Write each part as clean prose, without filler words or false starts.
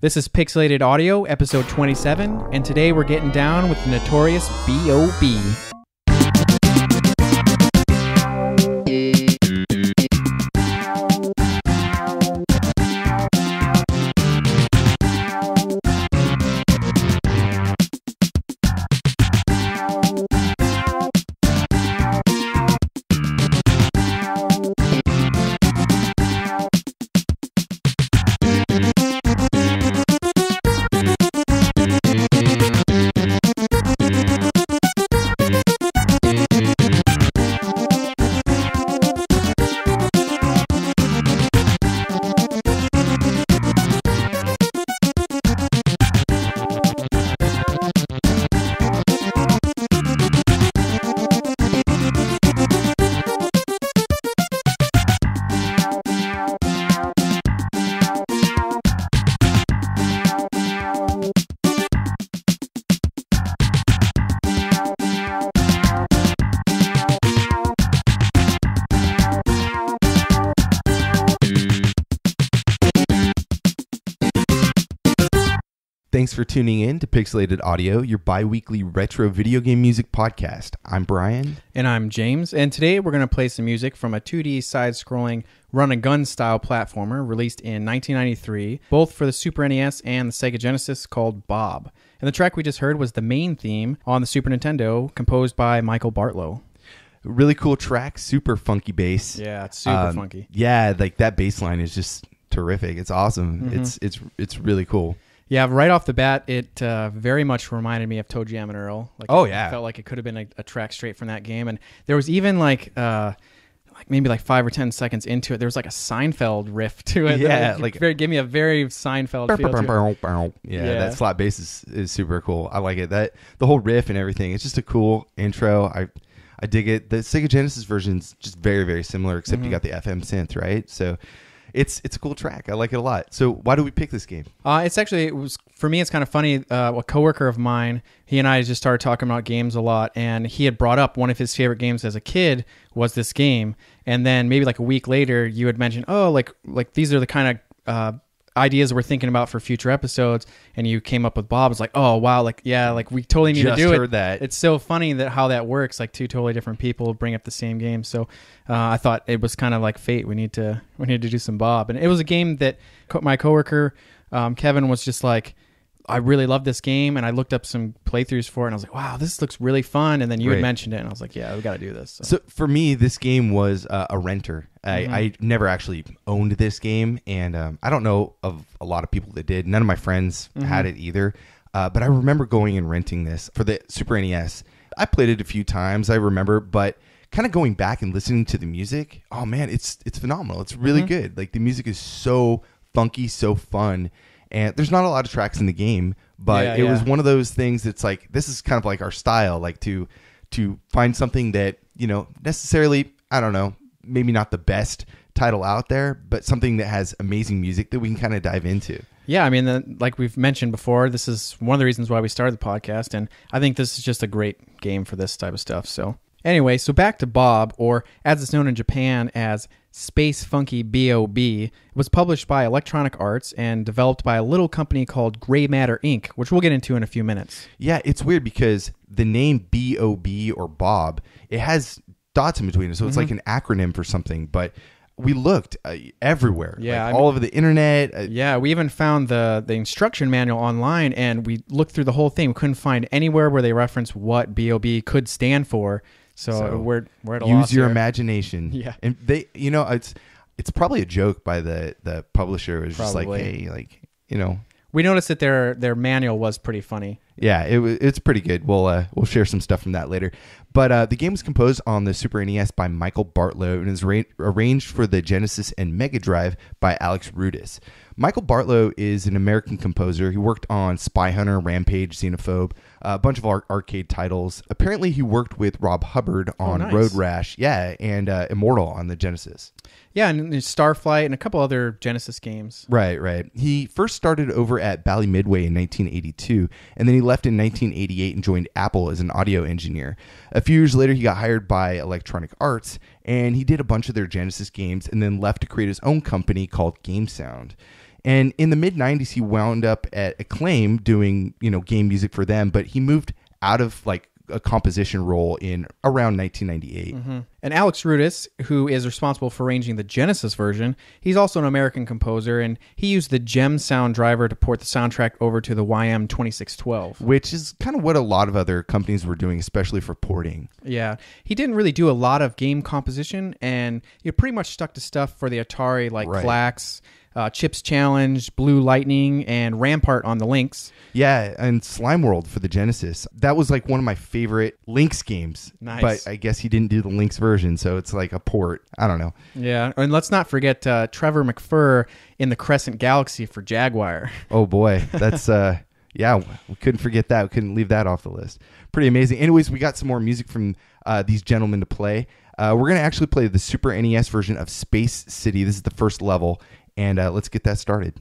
This is Pixelated Audio, episode 27, and today we're getting down with the notorious B.O.B. Thanks for tuning in to Pixelated Audio, your bi-weekly retro video game music podcast. I'm Brian. And I'm James. And today we're going to play some music from a 2D side-scrolling run-and-gun style platformer released in 1993, both for the Super NES and the Sega Genesis, called B.O.B. And the track we just heard was the main theme on the Super Nintendo, composed by Michael Bartlow. Really cool track, super funky bass. Yeah, it's super funky. Yeah, like that bass line is just terrific. It's awesome. Mm-hmm. It's really cool. Yeah, right off the bat, it very much reminded me of Toe Jam and Earl. Like, yeah. It felt like it could have been a track straight from that game. And there was even maybe 5 or 10 seconds into it, there was like a Seinfeld riff to it. Yeah, give me a very Seinfeld feel to it. Yeah, that slap bass is super cool. I like it. That the whole riff and everything. It's just a cool intro. I dig it. The Sega Genesis version's just very, very similar, except you got the FM synth, right? So it's a cool track. I like it a lot. So why do we pick this game? For me, it's kind of funny. A coworker of mine, he and I just started talking about games a lot, and he had brought up one of his favorite games as a kid was this game. And then maybe like a week later, you had mentioned, like these are the kind of ideas we're thinking about for future episodes, and you came up with Bob. It's like, oh wow, we totally need to do it. That. It's so funny that how that works. Like two totally different people bring up the same game. So I thought it was kind of like fate. We need to do some Bob, and it was a game that my coworker Kevin was just like, I really love this game, and I looked up some playthroughs for it, and I was like, wow, this looks really fun. And then you had mentioned it, and I was like, yeah, we got to do this. So for me, this game was a renter. I never actually owned this game, and I don't know of a lot of people that did. None of my friends had it either. But I remember going and renting this for the Super NES. I played it a few times, I remember, but kind of going back and listening to the music, oh man, it's phenomenal. It's really good. Like the music is so funky, so fun. And there's not a lot of tracks in the game, but it was one of those things that's like, this is kind of like our style, like to find something that, necessarily, I don't know, maybe not the best title out there, but something that has amazing music that we can kind of dive into. Yeah, I mean, like we've mentioned before, this is one of the reasons why we started the podcast, and I think this is just a great game for this type of stuff. So anyway, so back to B.O.B, or as it's known in Japan as Space Funky B.O.B. It was published by Electronic Arts and developed by a little company called Gray Matter Inc., which we'll get into in a few minutes. Yeah, it's weird because the name B.O.B. or Bob, it has dots in between it, so it's like an acronym for something, but we looked everywhere, all over the internet. We even found the instruction manual online, and we looked through the whole thing. We couldn't find anywhere where they reference what B.O.B. could stand for. So we're at a loss. Use your here. Imagination. Yeah, and they, it's probably a joke by the publisher. It's just like, hey, We noticed that their manual was pretty funny. Yeah, it's pretty good. We'll share some stuff from that later. But the game was composed on the Super NES by Michael Bartlow and is arranged for the Genesis and Mega Drive by Alex Rudis. Michael Bartlow is an American composer. He worked on Spy Hunter, Rampage, Xenophobe, a bunch of arcade titles. Apparently, he worked with Rob Hubbard on Road Rash, and Immortal on the Genesis. Yeah, and Starflight and a couple other Genesis games. Right. He first started over at Bally Midway in 1982, and then he left in 1988 and joined Apple as an audio engineer. A few years later, he got hired by Electronic Arts, and he did a bunch of their Genesis games and then left to create his own company called Game Sound. And in the mid 90s, he wound up at Acclaim doing, game music for them, but he moved out of like a composition role in around 1998. And Alex Rudis, who is responsible for arranging the Genesis version, he's also an American composer, and he used the Gem sound driver to port the soundtrack over to the YM2612. Which is kind of what a lot of other companies were doing, especially for porting. Yeah. He didn't really do a lot of game composition, and he pretty much stuck to stuff for the Atari like Klax, Chips Challenge, Blue Lightning, and Rampart on the Lynx. Yeah, and Slime World for the Genesis. That was like one of my favorite Lynx games. Nice. But I guess he didn't do the Lynx version, so it's like a port. I don't know. Yeah, and let's not forget Trevor McFur in the Crescent Galaxy for Jaguar. Oh boy, that's yeah, we couldn't forget that. We couldn't leave that off the list. Pretty amazing. Anyways, we got some more music from these gentlemen to play. We're going to actually play the Super NES version of Space City. This is the first level. And let's get that started.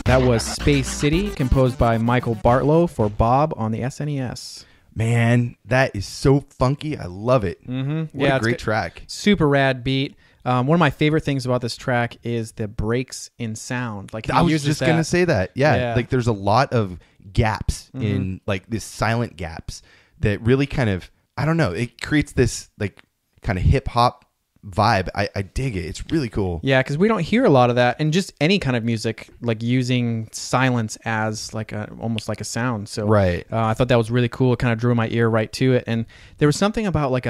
That was Space City, composed by Michael Bartlow for Bob on the SNES. Man, that is so funky. I love it. Mm-hmm. What a great track. Super rad beat. One of my favorite things about this track is the breaks in sound. Like I was just going to say that. Yeah. Like there's a lot of gaps Mm-hmm. in like this silent gaps that really kind of, I don't know, it creates this like kind of hip hop vibe. I dig it. It's really cool. Yeah, because we don't hear a lot of that, and just any kind of music, like using silence as like almost like a sound. So Right. I thought that was really cool. It kind of drew my ear right to it, and there was something about like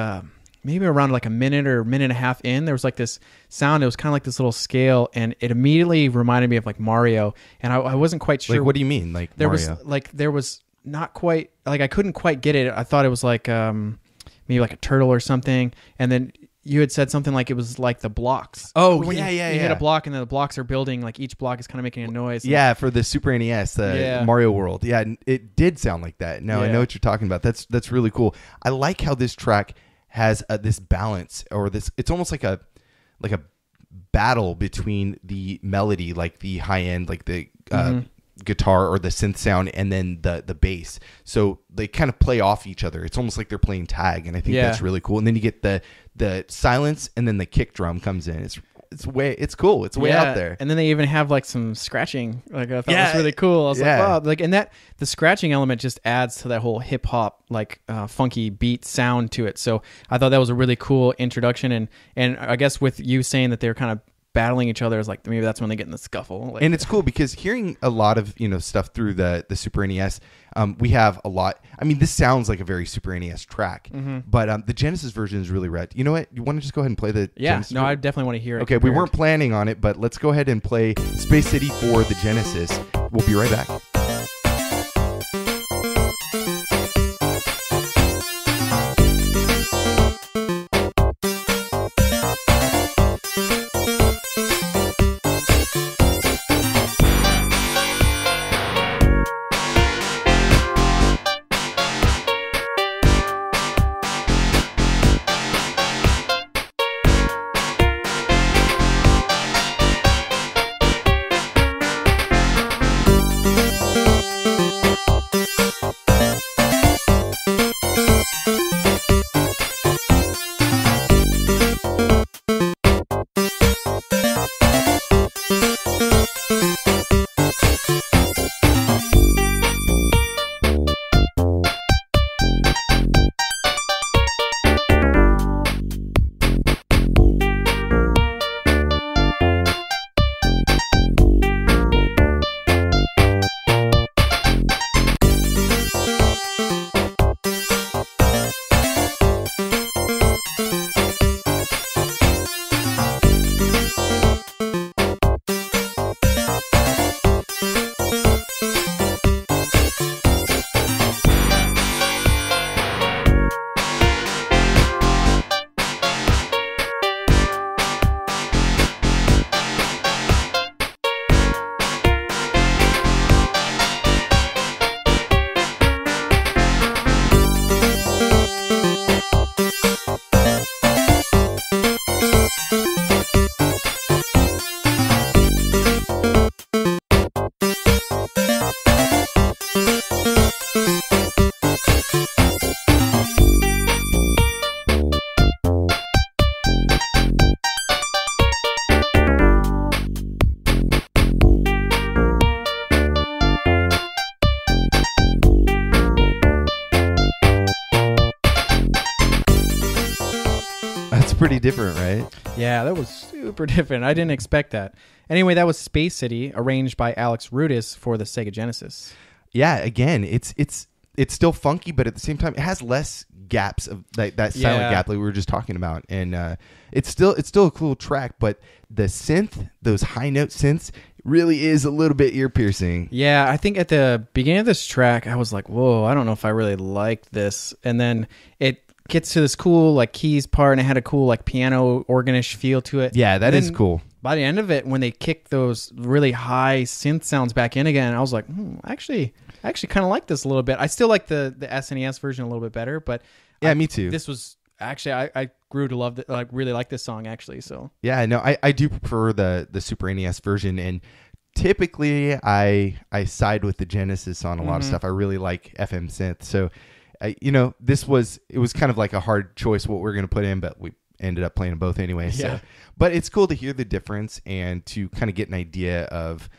maybe around like a minute or minute and a half in, there was like this sound. It was kind of like this little scale, and it immediately reminded me of like Mario, and I wasn't quite sure. Like, what do you mean? Like Mario? There was not quite, like I couldn't quite get it. I thought it was like maybe like a turtle or something, and then you had said something like it was like the blocks. Oh, when you hit a block, and then the blocks are building, like each block is kind of making a noise. Yeah, for the Super NES, Mario World. Yeah, it did sound like that. No, I know what you're talking about. That's really cool. I like how this track has this balance, or this. It's almost like a battle between the melody, like the high end, like the guitar or the synth sound, and then the bass. So they kind of play off each other. It's almost like they're playing tag, and I think that's really cool. And then you get the silence, and then the kick drum comes in. It's cool. It's way out there. And then they even have like some scratching. Like I thought it was really cool. I was like, wow, like, and that the scratching element just adds to that whole hip hop like funky beat sound to it. So I thought that was a really cool introduction. And I guess with you saying that they're kind of battling each other, is like maybe that's when they get in the scuffle. Like, and it's cool because hearing a lot of stuff through the Super NES, we have a lot. I mean, this sounds like a very Super NES track, but the Genesis version is really rad. You know what? You want to just go ahead and play the Genesis no, I definitely want to hear it. Okay, we weren't planning on it, but let's go ahead and play Space City for the Genesis. We'll be right back. Pretty different, right? Yeah, that was super different. I didn't expect that. Anyway, that was Space City, arranged by Alex Rudis for the Sega Genesis. Yeah, again, it's still funky, but at the same time, it has less gaps of that silent gap like we were just talking about, and it's still a cool track. But the synth, those high note synths, really is a little bit ear piercing. Yeah, I think at the beginning of this track, I was like, "Whoa, I don't know if I really like this," and then it gets to this cool like keys part, and it had a cool like piano organish feel to it. Yeah, that is cool. By the end of it, when they kick those really high synth sounds back in again, I was like, actually kind of like this a little bit. I still like the SNES version a little bit better, but yeah, me too. This was actually I grew to love it, like really like this song actually. So yeah, no, I do prefer the Super NES version, and typically I side with the Genesis on a lot of stuff. I really like FM synth, so. It was kind of like a hard choice what we're going to put in, but we ended up playing them both anyway. So. Yeah. But it's cool to hear the difference and to kind of get an idea of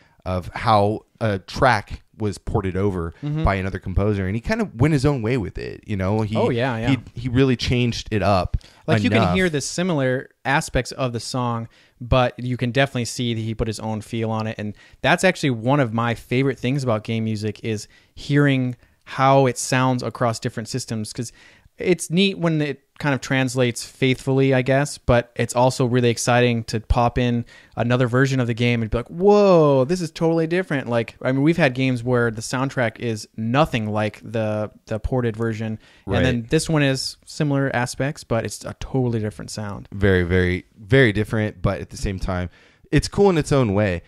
how a track was ported over by another composer, and he kind of went his own way with it. He really changed it up. Like enough. You can hear the similar aspects of the song, but you can definitely see that he put his own feel on it. And that's actually one of my favorite things about game music is hearing how it sounds across different systems, because it's neat when it kind of translates faithfully, I guess, but it's also really exciting to pop in another version of the game and be like, whoa, this is totally different. Like, I mean, we've had games where the soundtrack is nothing like the ported version. Right. And then this one is similar aspects, but it's a totally different sound. Very, very, very different, but at the same time, it's cool in its own way.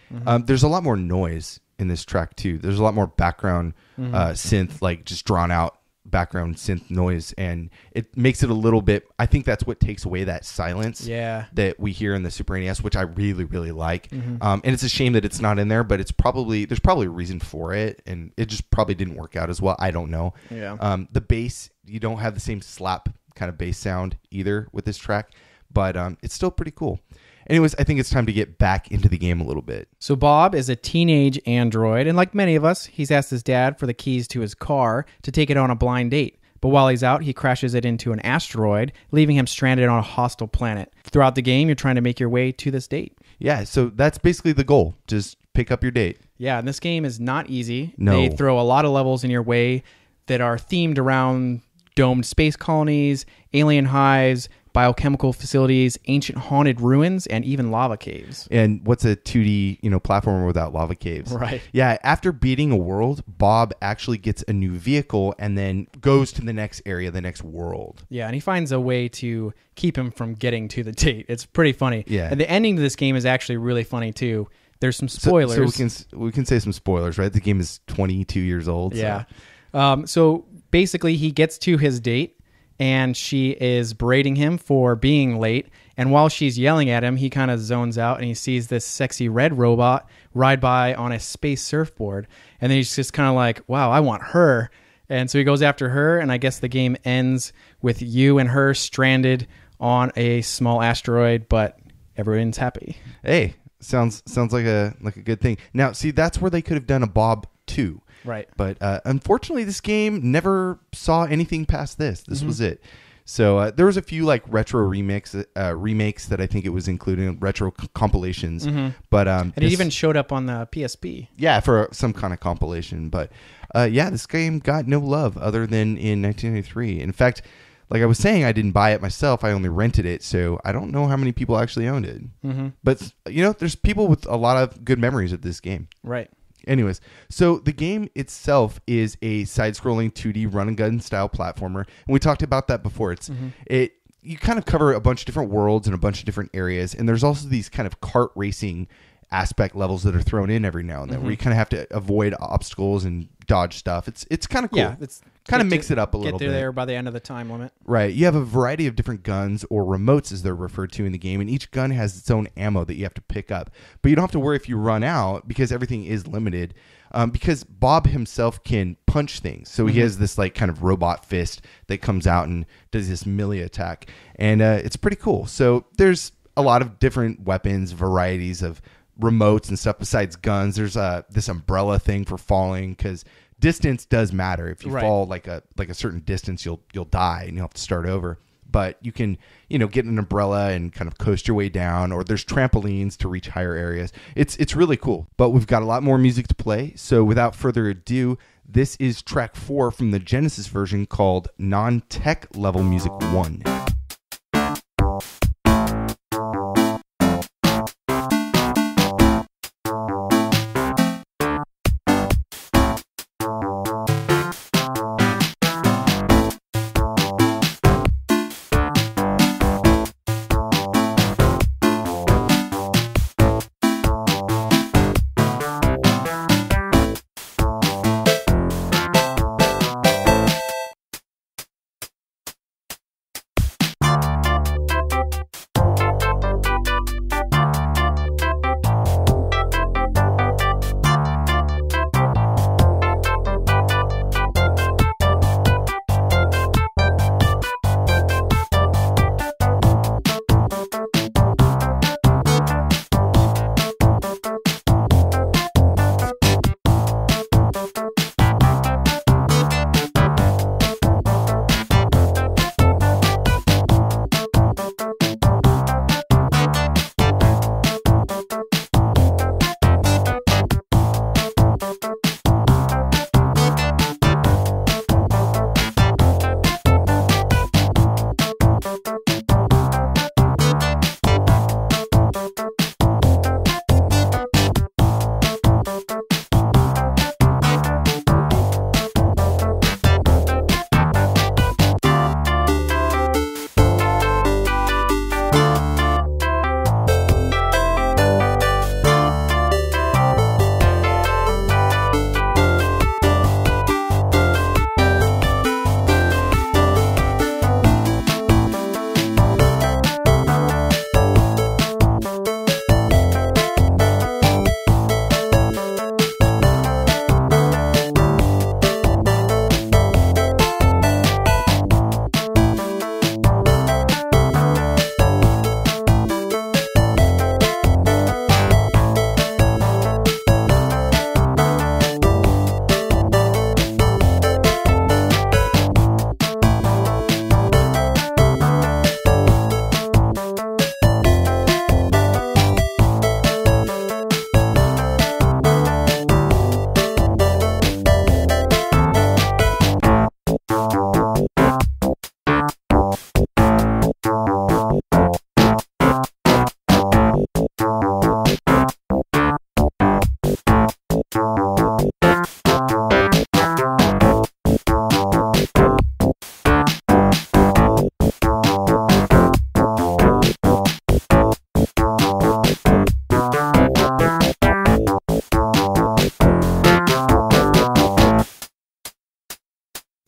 There's a lot more noise in this track too. There's a lot more background synth, like just drawn out background synth noise, and it makes it a little bit, I think that's what takes away that silence that we hear in the Super NES, which I really, really like. And it's a shame that it's not in there, but there's probably a reason for it, and it just probably didn't work out as well. I don't know. The bass, you don't have the same slap kind of bass sound either with this track, but it's still pretty cool. Anyways, I think it's time to get back into the game a little bit. So Bob is a teenage android, and like many of us, he's asked his dad for the keys to his car to take it on a blind date. But while he's out, he crashes it into an asteroid, leaving him stranded on a hostile planet. Throughout the game, you're trying to make your way to this date. Yeah, so that's basically the goal. Just pick up your date. Yeah, and this game is not easy. No. They throw a lot of levels in your way that are themed around domed space colonies, alien hives, biochemical facilities, ancient haunted ruins, and even lava caves. And what's a 2D, platformer without lava caves? Right. Yeah, after beating a world, Bob actually gets a new vehicle and then goes to the next area, the next world. Yeah, and he finds a way to keep him from getting to the date. It's pretty funny. Yeah. And the ending to this game is actually really funny too. There's some spoilers. So we can say some spoilers, right? The game is 22 years old. Yeah. So basically, he gets to his date, and she is berating him for being late. And while she's yelling at him, he kind of zones out, and he sees this sexy red robot ride by on a space surfboard. And then he's just kind of like, wow, I want her. And so he goes after her, and I guess the game ends with you and her stranded on a small asteroid, but everyone's happy. Hey, sounds like a good thing. Now, see, that's where they could have done a Bob 2. Right. But unfortunately, this game never saw anything past this. This was it. So there was a few like retro remakes that I think it was included in retro compilations. But and it even showed up on the PSP. Yeah, for some kind of compilation. But this game got no love other than in 1993. In fact, like I was saying, I didn't buy it myself. I only rented it, so I don't know how many people actually owned it. But there's people with a lot of good memories of this game. Right. Anyways, so the game itself is a side-scrolling 2D run-and-gun style platformer, and we talked about that before. You kind of cover a bunch of different worlds and a bunch of different areas, and there's also these kind of kart racing aspect levels that are thrown in every now and then, where you kind of have to avoid obstacles and dodge stuff. It's kind of cool. Yeah, it's kind of mix it up a little bit. Get there by the end of the time limit. Right. You have a variety of different guns, or remotes as they're referred to in the game, and each gun has its own ammo that you have to pick up. But you don't have to worry if you run out, because everything is limited. Because Bob himself can punch things. So he has this like kind of robot fist that comes out and does this melee attack. And it's pretty cool. So there's a lot of different weapons, varieties of remotes and stuff besides guns. There's this umbrella thing for falling, because distance does matter. If you fall like a certain distance, you'll die and you'll have to start over. But you can get an umbrella and kind of coast your way down, or there's trampolines to reach higher areas. It's really cool. But we've got a lot more music to play, so without further ado, this is track 4 from the Genesis version called Non-Tech Level Music 1.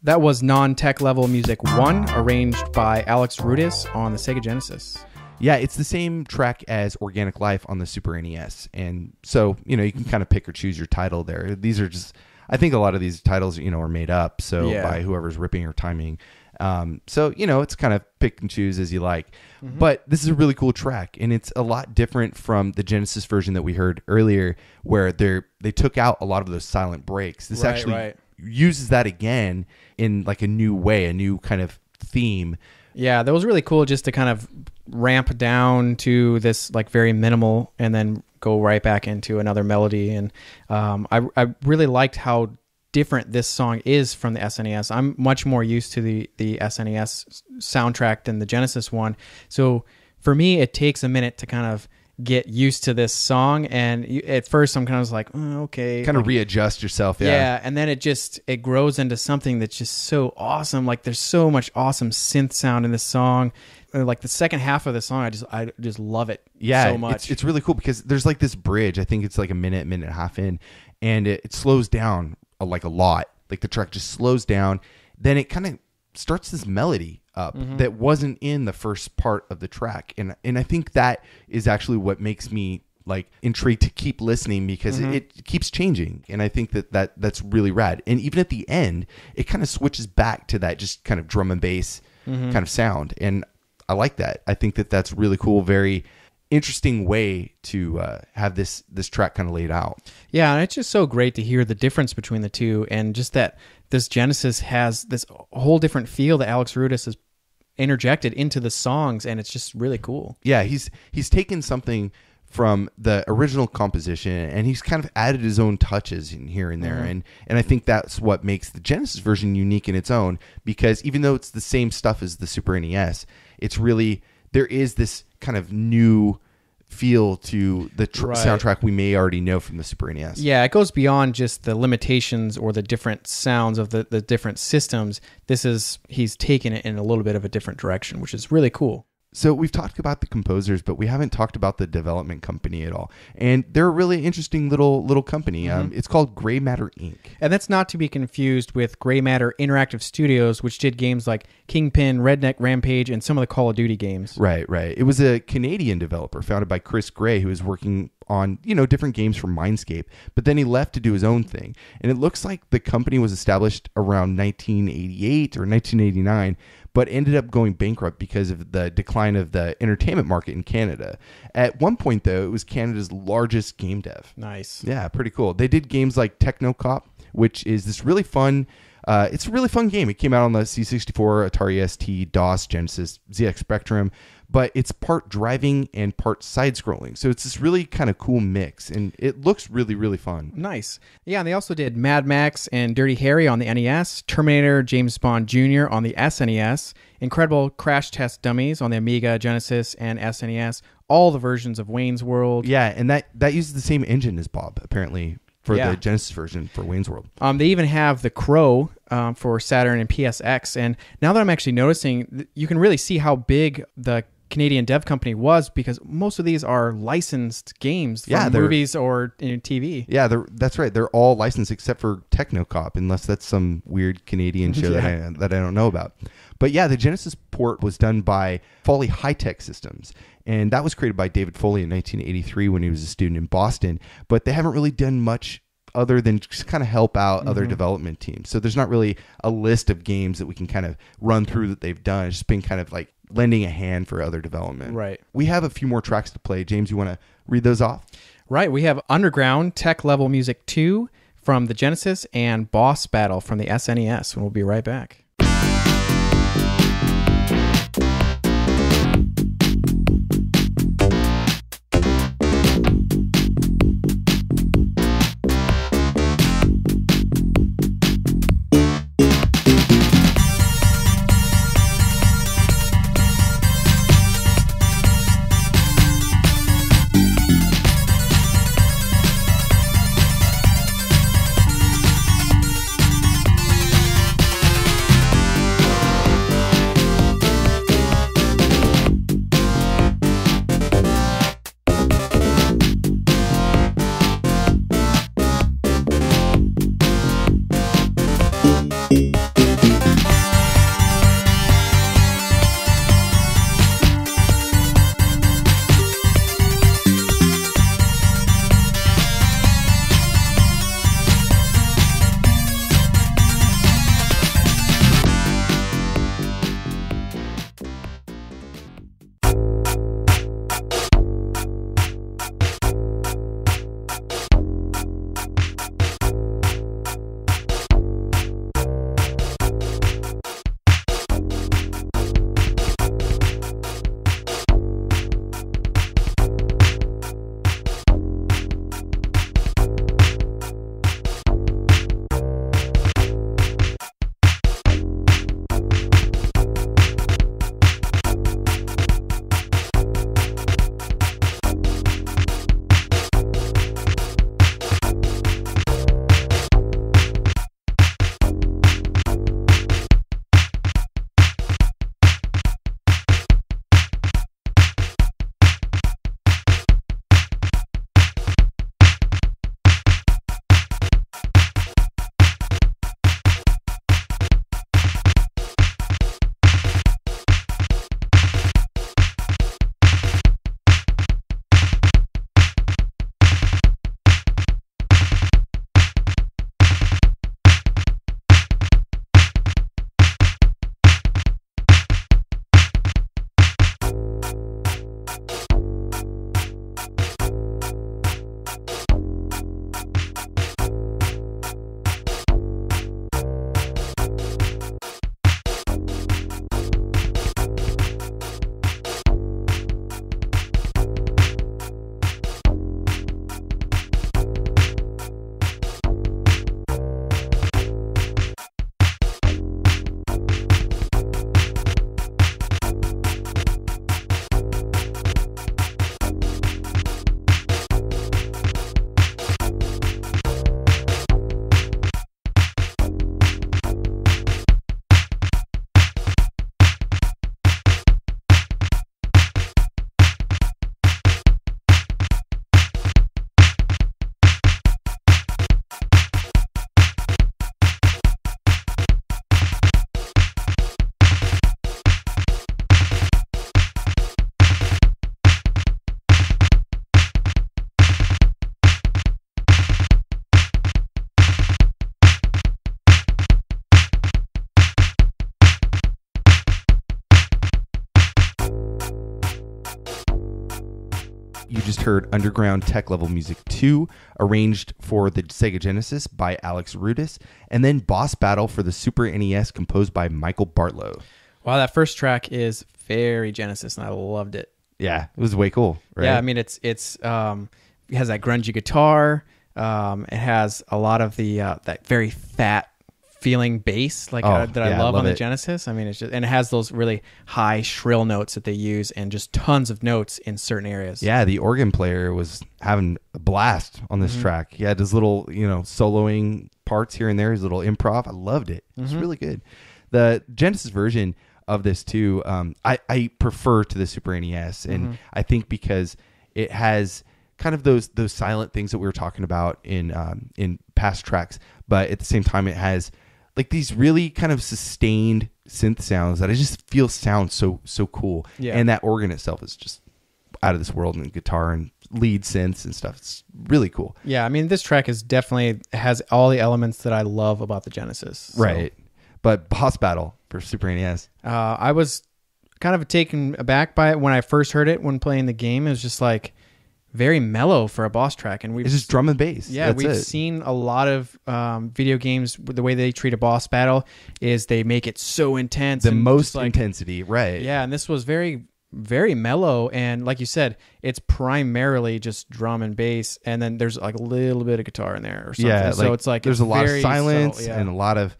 That was Non-Tech Level Music 1, arranged by Alex Rudis on the Sega Genesis. Yeah, it's the same track as Organic Life on the Super NES. And so, you can kind of pick or choose your title there. These are just, I think a lot of these titles, are made up. So by whoever's ripping or timing. So, it's kind of pick and choose as you like. Mm-hmm. But this is a really cool track. And it's a lot different from the Genesis version that we heard earlier, where they took out a lot of those silent breaks. This uses that again in like a new way, a new kind of theme. Yeah, that was really cool just to kind of ramp down to this like very minimal and then go right back into another melody. And I really liked how different this song is from the SNES. I'm much more used to the SNES soundtrack than the Genesis one. So for me, it takes a minute to kind of get used to this song, and at first I'm kind of like, okay, kind of readjust yourself. Yeah, and then it grows into something that's just so awesome. Like there's so much awesome synth sound in this song. Like the second half of the song, I just love it so much. It's really cool because there's like this bridge. I think it's like a minute and a half in, and it slows down like a lot. Like the track just slows down, then it kind of starts this melody up that wasn't in the first part of the track, and I think that is actually what makes me like intrigued to keep listening, because it keeps changing, and I think that's really rad. And even at the end, it kind of switches back to that just kind of drum and bass kind of sound, and I like that. I think that's really cool, very interesting way to have this track kind of laid out. Yeah, and it's just so great to hear the difference between the two, and just that this Genesis has this whole different feel that Alex Rudis has interjected into the songs, and it's just really cool. Yeah, he's taken something from the original composition, and he's kind of added his own touches in here and there, and I think that's what makes the Genesis version unique in its own, because even though it's the same stuff as the Super NES, it's really, there is this kind of new feel to the soundtrack we may already know from the Super NES. Yeah, it goes beyond just the limitations or the different sounds of the different systems. He's taken it in a little bit of a different direction, which is really cool. So we've talked about the composers, but we haven't talked about the development company at all. And they're a really interesting little company. It's called Gray Matter Inc. And that's not to be confused with Gray Matter Interactive Studios, which did games like Kingpin, Redneck Rampage, and some of the Call of Duty games. Right. It was a Canadian developer founded by Chris Gray, who was working on, different games from Mindscape, but then he left to do his own thing. And it looks like the company was established around 1988 or 1989, but ended up going bankrupt because of the decline of the entertainment market in Canada. At one point, though, it was Canada's largest game dev. Nice. Yeah, pretty cool. They did games like Techno, which is this really fun, it's a really fun game. It came out on the C64, Atari ST, DOS, Genesis, ZX Spectrum, but it's part driving and part side-scrolling. So it's this really kind of cool mix, and it looks really, really fun. Nice. Yeah, and they also did Mad Max and Dirty Harry on the NES, Terminator, James Bond Jr. on the SNES, Incredible Crash Test Dummies on the Amiga, Genesis, and SNES, all the versions of Wayne's World. Yeah, and that uses the same engine as Bob, apparently, for the Genesis version for Wayne's World. They even have the Crow for Saturn and PSX, and now that I'm actually noticing, you can really see how big the Canadian dev company was, because most of these are licensed games from movies or TV. Yeah, that's right. They're all licensed except for Techno, unless that's some weird Canadian show that I don't know about. But yeah, the Genesis port was done by Foley High-Tech Systems, and that was created by David Foley in 1983 when he was a student in Boston. But they haven't really done much other than just kind of help out other development teams. So there's not really a list of games that we can kind of run through that they've done. It's just been kind of like lending a hand for other development. Right. We have a few more tracks to play. James, you want to read those off? Right. We have Underground Tech Level Music 2 from the Genesis and Boss Battle from the SNES. And we'll be right back. heard Underground Tech Level Music 2, arranged for the Sega Genesis by Alex Rudis, and then Boss Battle for the Super NES, composed by Michael Bartlow. Wow, that first track is very Genesis, and I loved it. Yeah, it was way cool, right? Yeah, I mean, it has that grungy guitar. It has a lot of the that very fat feeling bass that I love on the Genesis. I mean, it's just, and it has those really high shrill notes that they use, and just tons of notes in certain areas. Yeah, the organ player was having a blast on this track. He had his little, soloing parts here and there, his little improv. I loved it. It was really good. The Genesis version of this too, I prefer to the Super NES, and I think because it has kind of those silent things that we were talking about in past tracks, but at the same time it has like these really kind of sustained synth sounds that I just feel sound so cool. Yeah. And that organ itself is just out of this world, and guitar and lead synths and stuff. It's really cool. Yeah, I mean, this track is definitely has all the elements that I love about the Genesis. So. Right. But Boss Battle for Super NES. I was kind of taken aback by it when I first heard it when playing the game. It was just like very mellow for a boss track, and it's just drum and bass. Yeah, we've seen a lot of video games. The way they treat a boss battle is they make it so intense, the most intensity, right? Yeah, and this was very, very mellow, and like you said, it's primarily just drum and bass, and then there's like a little bit of guitar in there or something. Yeah, so it's like there's a lot of silence and a lot of.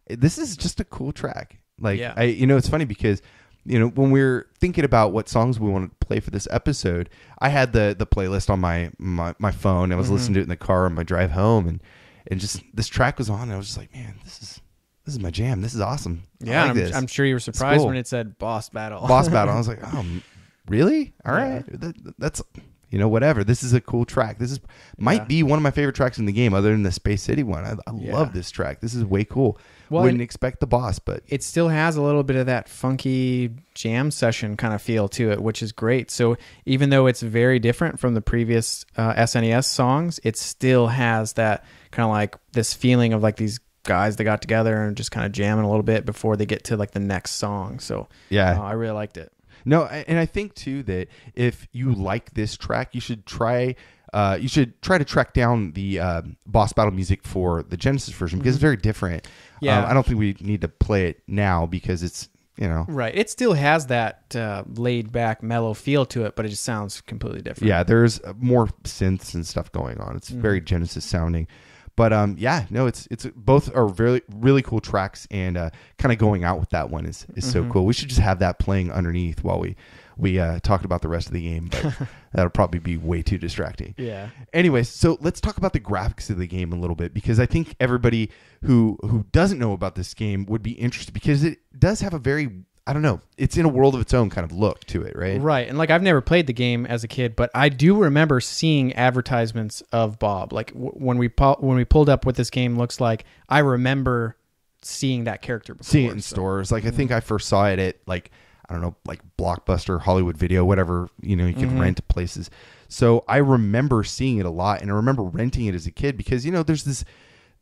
This is just a cool track. Like, yeah. It's funny because. When we were thinking about what songs we wanted to play for this episode, I had the playlist on my phone. I was listening to it in the car on my drive home, and just this track was on. And I was just like, man, this is my jam. This is awesome. Yeah, I'm sure you were surprised when it said Boss Battle. Boss Battle. I was like, oh, really? All right. That's whatever. This is a cool track. This might be one of my favorite tracks in the game, other than the Space City one. I love this track. This is way cool. Well, wouldn't expect the boss, but it still has a little bit of that funky jam session kind of feel to it, which is great. So even though it's very different from the previous SNES songs, it still has that kind of like this feeling of like these guys that got together and just kind of jamming a little bit before they get to like the next song. So yeah, I really liked it. No, and I think too that if you like this track, you should try to track down the boss battle music for the Genesis version, because it's very different. Yeah, I don't think we need to play it now because it's right. It still has that laid back, mellow feel to it, but it just sounds completely different. Yeah, there's more synths and stuff going on. It's very Genesis sounding. But it's both are very really cool tracks, and kind of going out with that one is so cool. We should just have that playing underneath while we talked about the rest of the game, but that'll probably be way too distracting. Yeah. Anyways, so let's talk about the graphics of the game a little bit, because I think everybody who doesn't know about this game would be interested, because it does have a very, I don't know, it's in a world of its own kind of look to it, right? Right. And like, I've never played the game as a kid, but I do remember seeing advertisements of Bob. Like when we pulled up what this game looks like, I remember seeing that character before. Seeing it in stores. Like I think I first saw it at like, I don't know, like Blockbuster, Hollywood Video, whatever, you could rent places. So I remember seeing it a lot, and I remember renting it as a kid because, there's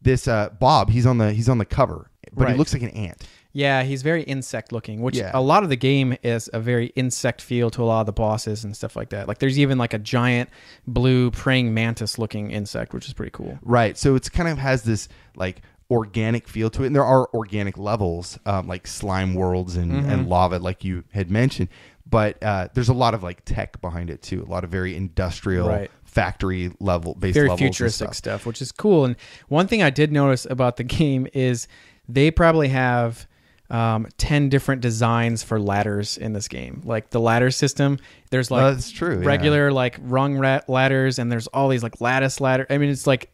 this Bob, he's on the cover, but he looks like an ant. Yeah, he's very insect looking, which a lot of the game is a very insect feel to a lot of the bosses and stuff like that. Like there's even like a giant blue praying mantis looking insect, which is pretty cool. Right. So it's kind of has this like organic feel to it, and there are organic levels like slime worlds and lava, like you had mentioned, but there's a lot of like tech behind it too, a lot of very industrial factory level based, very futuristic stuff, which is cool. And one thing I did notice about the game is they probably have 10 different designs for ladders in this game. Like the ladder system, there's like that's true, regular like rung ladders, and there's all these like lattice ladder. I mean, it's like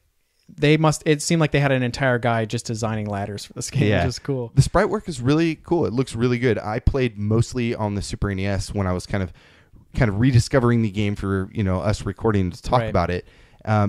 it seemed like they had an entire guy just designing ladders for this game, which is cool. The sprite work is really cool. It looks really good. I played mostly on the Super NES when I was kind of rediscovering the game for, us recording to talk about it.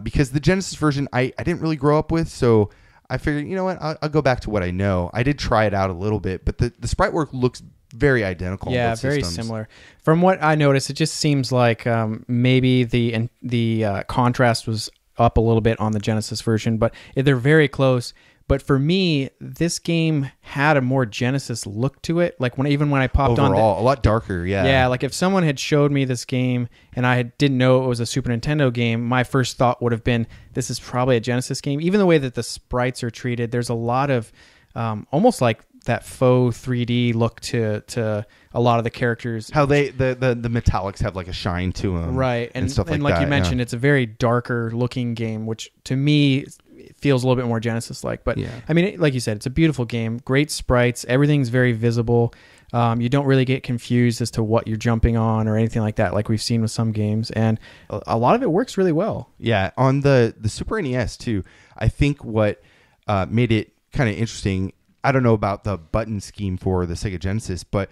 Because the Genesis version I didn't really grow up with, so I figured, I'll go back to what I know. I did try it out a little bit, but the sprite work looks very identical. Yeah, very similar. From what I noticed, it just seems like maybe the contrast was up a little bit on the Genesis version, but they're very close. But for me, this game had a more Genesis look to it. Like even when I popped Overall, on, a lot darker. Yeah. Yeah, like if someone had showed me this game and didn't know it was a Super Nintendo game, my first thought would have been, this is probably a Genesis game. Even the way that the sprites are treated, there's a lot of almost like that faux 3D look to a lot of the characters. How the metallics have like a shine to them, right? And stuff like that, you mentioned, it's a very darker looking game, which to me feels a little bit more Genesis like. But I mean, like you said, it's a beautiful game, great sprites, everything's very visible. You don't really get confused as to what you're jumping on or anything like that, like we've seen with some games, and a lot of it works really well. Yeah, on the Super NES too. I think what made it kind of interesting, I don't know about the button scheme for the Sega Genesis, but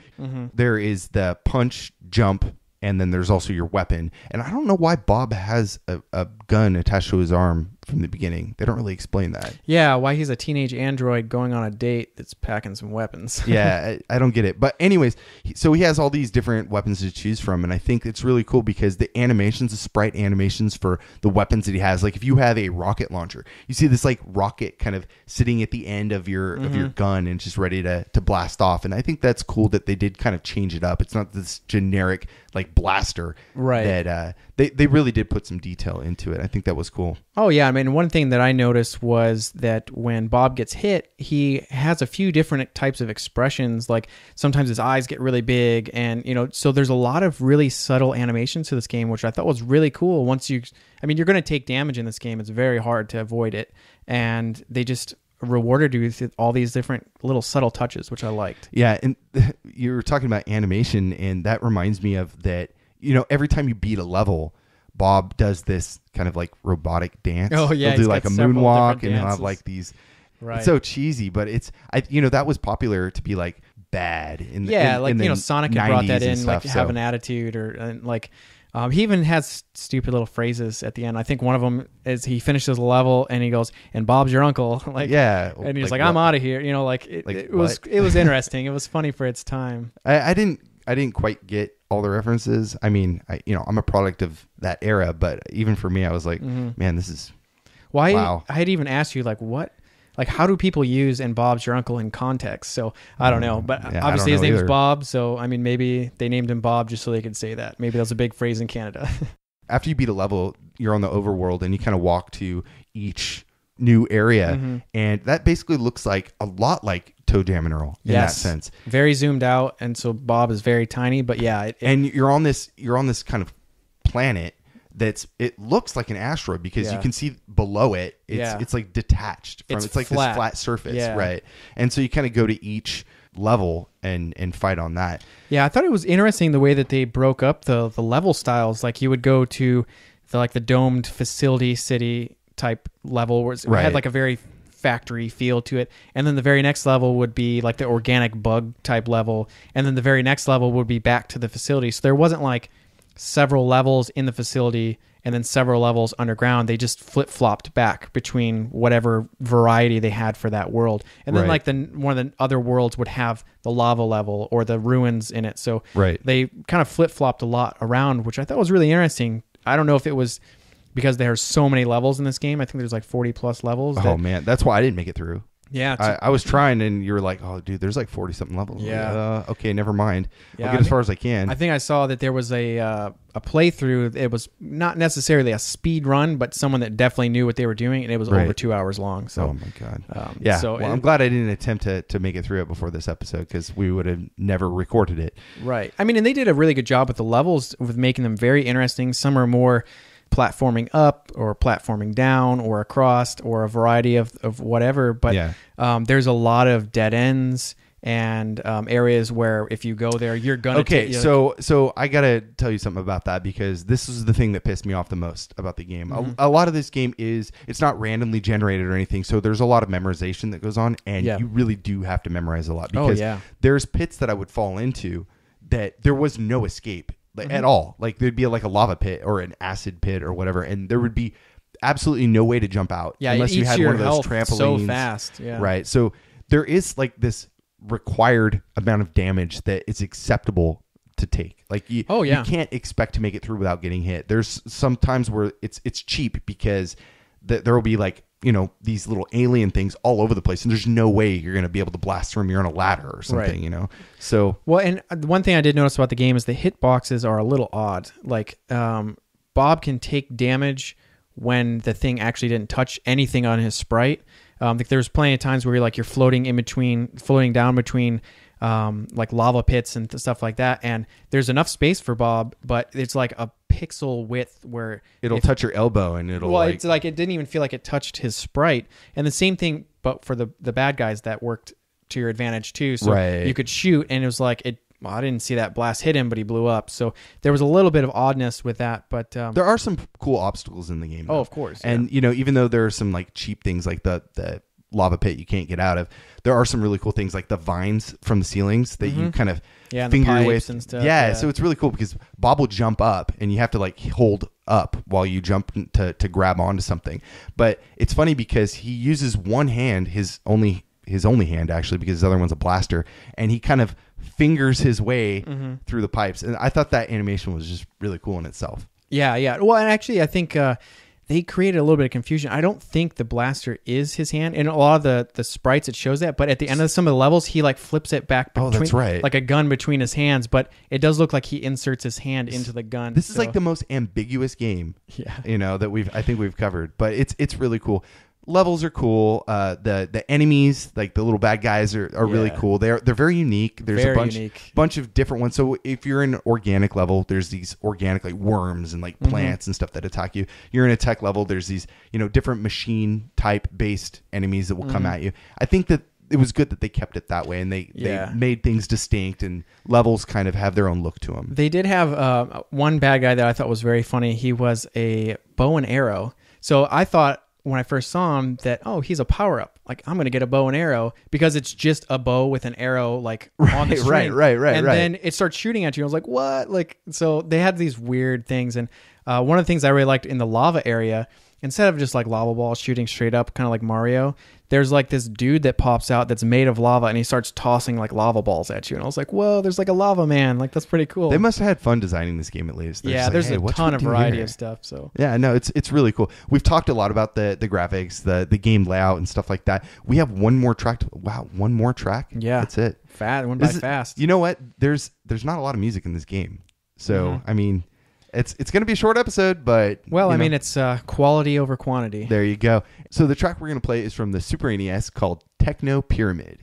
there is the punch, jump, and then there's also your weapon. And I don't know why Bob has a gun attached to his arm from the beginning. They don't really explain that. Yeah, why he's a teenage android going on a date that's packing some weapons. Yeah, I don't get it. But anyways, so he has all these different weapons to choose from, and I think it's really cool because the animations, the sprite animations for the weapons that he has, like if you have a rocket launcher, you see this like rocket kind of sitting at the end of your gun and just ready to blast off. And I think that's cool that they did kind of change it up. It's not this generic like blaster, right? That they really did put some detail into it. I think that was cool. Oh yeah, I mean, one thing that I noticed was that when Bob gets hit, he has a few different types of expressions. Like sometimes his eyes get really big, and so there's a lot of really subtle animations to this game, which I thought was really cool. You're going to take damage in this game. It's very hard to avoid it, and they just rewarded you with all these different little subtle touches, which I liked. Yeah, and you were talking about animation, and that reminds me of that. Every time you beat a level, Bob does this kind of like robotic dance. Oh yeah, he'll do like a moonwalk, and he'll have like these. Right. It's so cheesy, but that was popular to be like bad. Sonic had brought that in, stuff, like have an attitude, or he even has stupid little phrases at the end. I think one of them is he finishes a level and he goes, "And Bob's your uncle." And he's like, "I'm out of here." It was interesting. It was funny for its time. I didn't quite get all the references. I mean, I'm a product of that era, but even for me, I was like, man, this is wow. I had even asked you what, how do people use "and Bob's your uncle" in context? So I don't know, but obviously his name's Bob. So I mean, maybe they named him Bob just so they could say that. Maybe that was a big phrase in Canada. After you beat a level, you're on the overworld and you kind of walk to each new area, and that basically looks like a lot like Toe Jam and Earl in that sense. Very zoomed out, and so Bob is very tiny, but yeah. And you're on this kind of planet it looks like an asteroid because you can see below it. It's like detached from. It's like flat. This flat surface, right? And so you kind of go to each level and fight on that. Yeah, I thought it was interesting the way that they broke up the level styles. Like you would go to the domed facility city type level where it had like a very factory feel to it, and then the very next level would be like the organic bug type level, and then the very next level would be back to the facility. So there wasn't like several levels in the facility and then several levels underground. They just flip-flopped back between whatever variety they had for that world. And then like one of the other worlds would have the lava level or the ruins in it. So they kind of flip-flopped a lot around, which I thought was really interesting. I don't know if it was because there's so many levels in this game. I think there's like 40 plus levels. Oh man, that's why I didn't make it through. Yeah, I was trying, and you were like, "Oh, dude, there's like 40-something levels." Yeah. Like, okay, never mind. I'll get as far as I can. I think I saw that there was a playthrough. It was not necessarily a speed run, but someone that definitely knew what they were doing, and it was over 2 hours long. So, oh my god, So I'm glad I didn't attempt to make it through it before this episode because we would have never recorded it. Right. I mean, and they did a really good job with the levels, with making them very interesting. Some are more platforming up or platforming down or across or a variety of whatever, but there's a lot of dead ends and areas where if you go there you're gonna so I gotta tell you something about that because this is the thing that pissed me off the most about the game. A lot of this game it's not randomly generated or anything, so there's a lot of memorization that goes on, and you really do have to memorize a lot because there's pits that I would fall into that there was no escape at all. Like there'd be like a lava pit or an acid pit or whatever, and there would be absolutely no way to jump out unless you had one of those trampolines so fast. Right. So there is like this required amount of damage that is acceptable to take. Like you can't expect to make it through without getting hit. There's some times where it's cheap because there will be like these little alien things all over the place, and there's no way you're going to be able to blast through them. You're on a ladder or something, Right. So Well, and one thing I did notice about the game is the hitboxes are a little odd. Like, Bob can take damage when the thing actually didn't touch anything on his sprite. Like there's plenty of times where you're floating down between like lava pits and stuff like that, and there's enough space for Bob, but it's like a pixel width where it'll touch your elbow, and it's like it didn't even feel like it touched his sprite. And the same thing, but for the bad guys, that worked to your advantage too. So Right. you could shoot, and it was like I didn't see that blast hit him, but he blew up. So there was a little bit of oddness with that, but there are some cool obstacles in the game. of course, and even though there are some like cheap things like the lava pit you can't get out of, there are some really cool things like the vines from the ceilings that you kind of and finger the your way pipes and stuff. Yeah, so it's really cool because Bob will jump up and you have to like hold up while you jump to grab onto something. But it's funny because he uses one hand, his only hand actually, because his other one's a blaster, and he kind of fingers his way through the pipes. And I thought that animation was just really cool in itself. Yeah. Well, and actually, I think they created a little bit of confusion. I don't think the blaster is his hand. In a lot of the sprites, it shows that. But at the end of some of the levels, he like flips it back between, that's right. like a gun between his hands. But it does look like he inserts his hand into the gun. This is like the most ambiguous game, that I think we've covered. But it's really cool. Levels are cool. The enemies, like the little bad guys, are really cool. They're very unique. There's Very a unique. bunch of different ones. So if you're in an organic level, there's these organic like worms and like plants and stuff that attack you. You're in a tech level, there's these different machine type based enemies that will come at you. I think that it was good that they kept it that way, and they made things distinct, and levels kind of have their own look to them. They did have one bad guy that I thought was very funny. He was a bow and arrow. So I thought when I first saw him that, he's a power up. Like, I'm going to get a bow and arrow because it's just a bow with an arrow like on the string. Right. And then it starts shooting at you. I was like, what? Like, so they had these weird things. And one of the things I really liked in the lava area, instead of just like lava balls shooting straight up, kind of like Mario, there's like this dude that pops out that's made of lava, and he starts tossing like lava balls at you. And I was like, whoa, there's like a lava man. Like, that's pretty cool. They must have had fun designing this game at least. There's a ton of variety of stuff. So yeah, no, it's really cool. We've talked a lot about the graphics, the game layout and stuff like that. We have one more track. One more track. Yeah, that's it. Went by fast. You know what? There's not a lot of music in this game, so I mean, it's going to be a short episode, but I mean, it's quality over quantity. There you go. So the track we're going to play is from the Super NES called Techno Pyramid.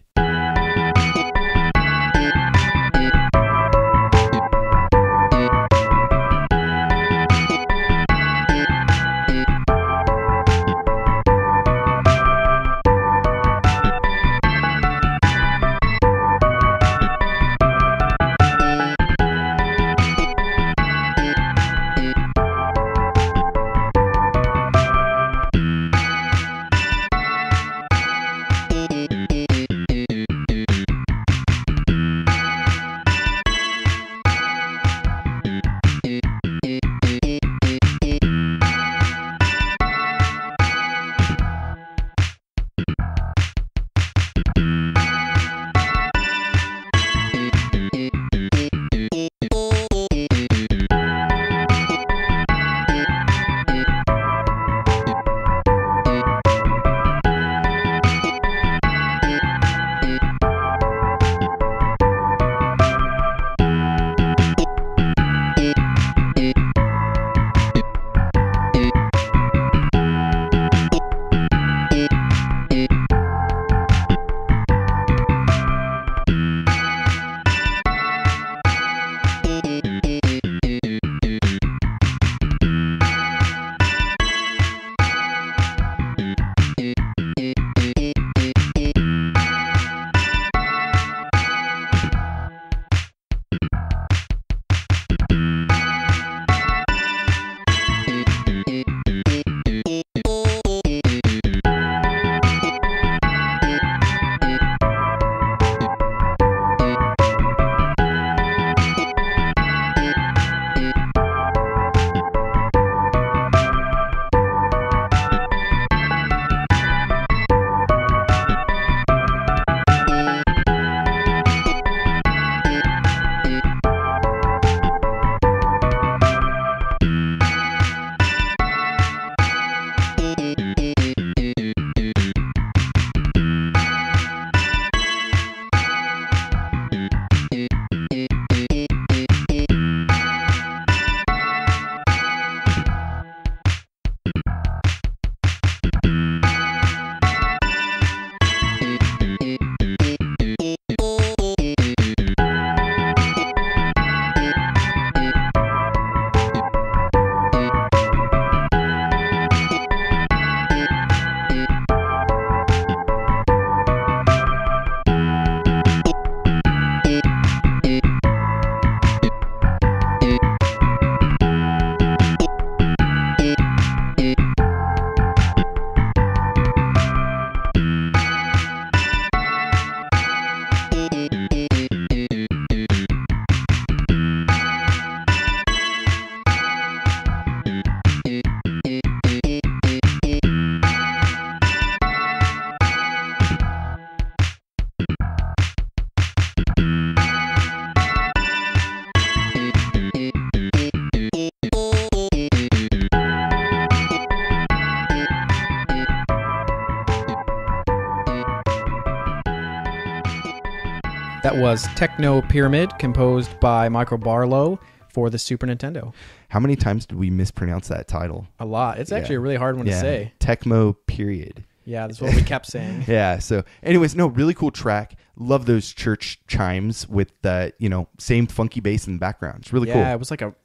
That was Techno Pyramid, composed by Michael Bartlow for the Super Nintendo. How many times did we mispronounce that title? A lot. It's actually a really hard one to say. Techno period. Yeah, that's what we kept saying. Yeah. So, anyways, no, really cool track. Love those church chimes with the same funky bass in the background. It's really cool. Yeah,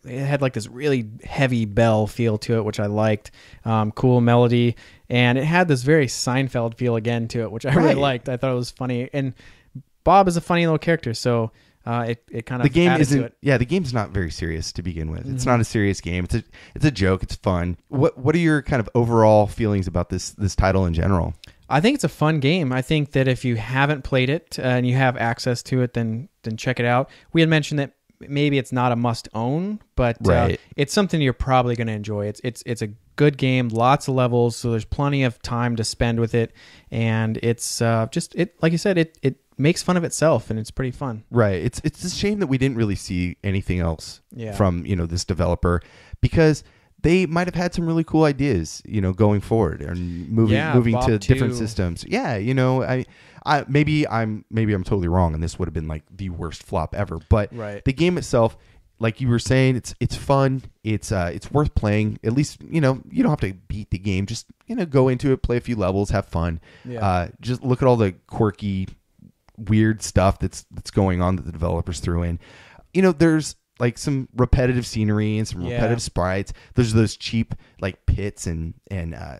it had like this really heavy bell feel to it, which I liked. Cool melody, and it had this very Seinfeld feel again to it, which I really liked. I thought it was funny, and Bob is a funny little character, so it kind of the game added isn't. to it. Yeah, the game's not very serious to begin with. It's not a serious game. It's a joke. It's fun. What are your kind of overall feelings about this title in general? I think it's a fun game. I think that if you haven't played it and you have access to it, then check it out. We had mentioned that maybe it's not a must own, but it's something you're probably going to enjoy. It's a good game, lots of levels, so there's plenty of time to spend with it, and it's like you said, it makes fun of itself, and it's pretty fun. Right. It's a shame that we didn't really see anything else from this developer, because they might have had some really cool ideas, going forward and moving to different systems. Yeah, I maybe I'm totally wrong, and this would have been like the worst flop ever. But the game itself, like you were saying, it's fun. It's worth playing. At least you don't have to beat the game. Just go into it, play a few levels, have fun. Yeah. Just look at all the quirky, weird stuff that's going on that the developers threw in. There's like some repetitive scenery and some repetitive sprites. There's those cheap like pits and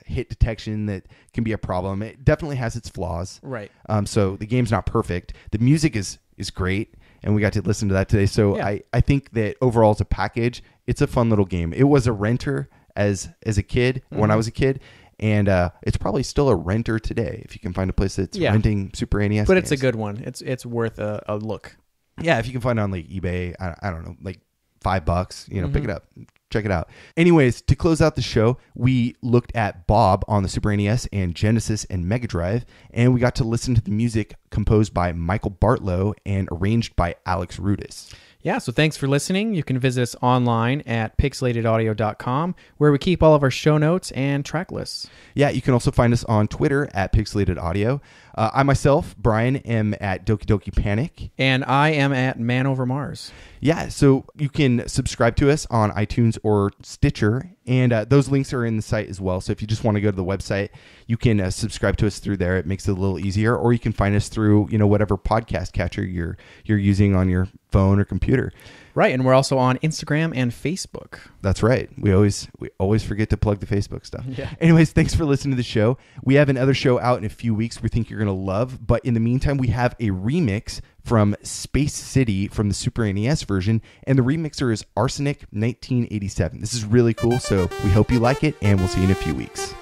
hit detection that can be a problem. It definitely has its flaws. Right. So the game's not perfect. The music is great, and we got to listen to that today. So I think that overall as a package, it's a fun little game. It was a renter as a kid when I was a kid. And it's probably still a renter today if you can find a place that's renting Super NES But games. it's a good one. It's worth a look. Yeah, if you can find it on like eBay, I don't know, like $5, pick it up, check it out. Anyways, to close out the show, we looked at Bob on the Super NES and Genesis and Mega Drive, and we got to listen to the music composed by Michael Bartlow and arranged by Alex Rudis. Yeah, so thanks for listening. You can visit us online at pixelatedaudio.com, where we keep all of our show notes and track lists. Yeah, you can also find us on Twitter at Pixelated Audio. I myself, Brian, am at Doki Doki Panic. And I am at Man Over Mars. Yeah, so you can subscribe to us on iTunes or Stitcher, and those links are in the site as well. So if you just want to go to the website, you can subscribe to us through there. It makes it a little easier. Or you can find us through whatever podcast catcher you're using on your phone or computer. Right, and we're also on Instagram and Facebook. That's right. We always forget to plug the Facebook stuff. Yeah. Anyways, thanks for listening to the show. We have another show out in a few weeks we think you're going to love. But in the meantime, we have a remix from Space City from the Super NES version. And the remixer is Arsenic 1987. This is really cool, so we hope you like it, and we'll see you in a few weeks.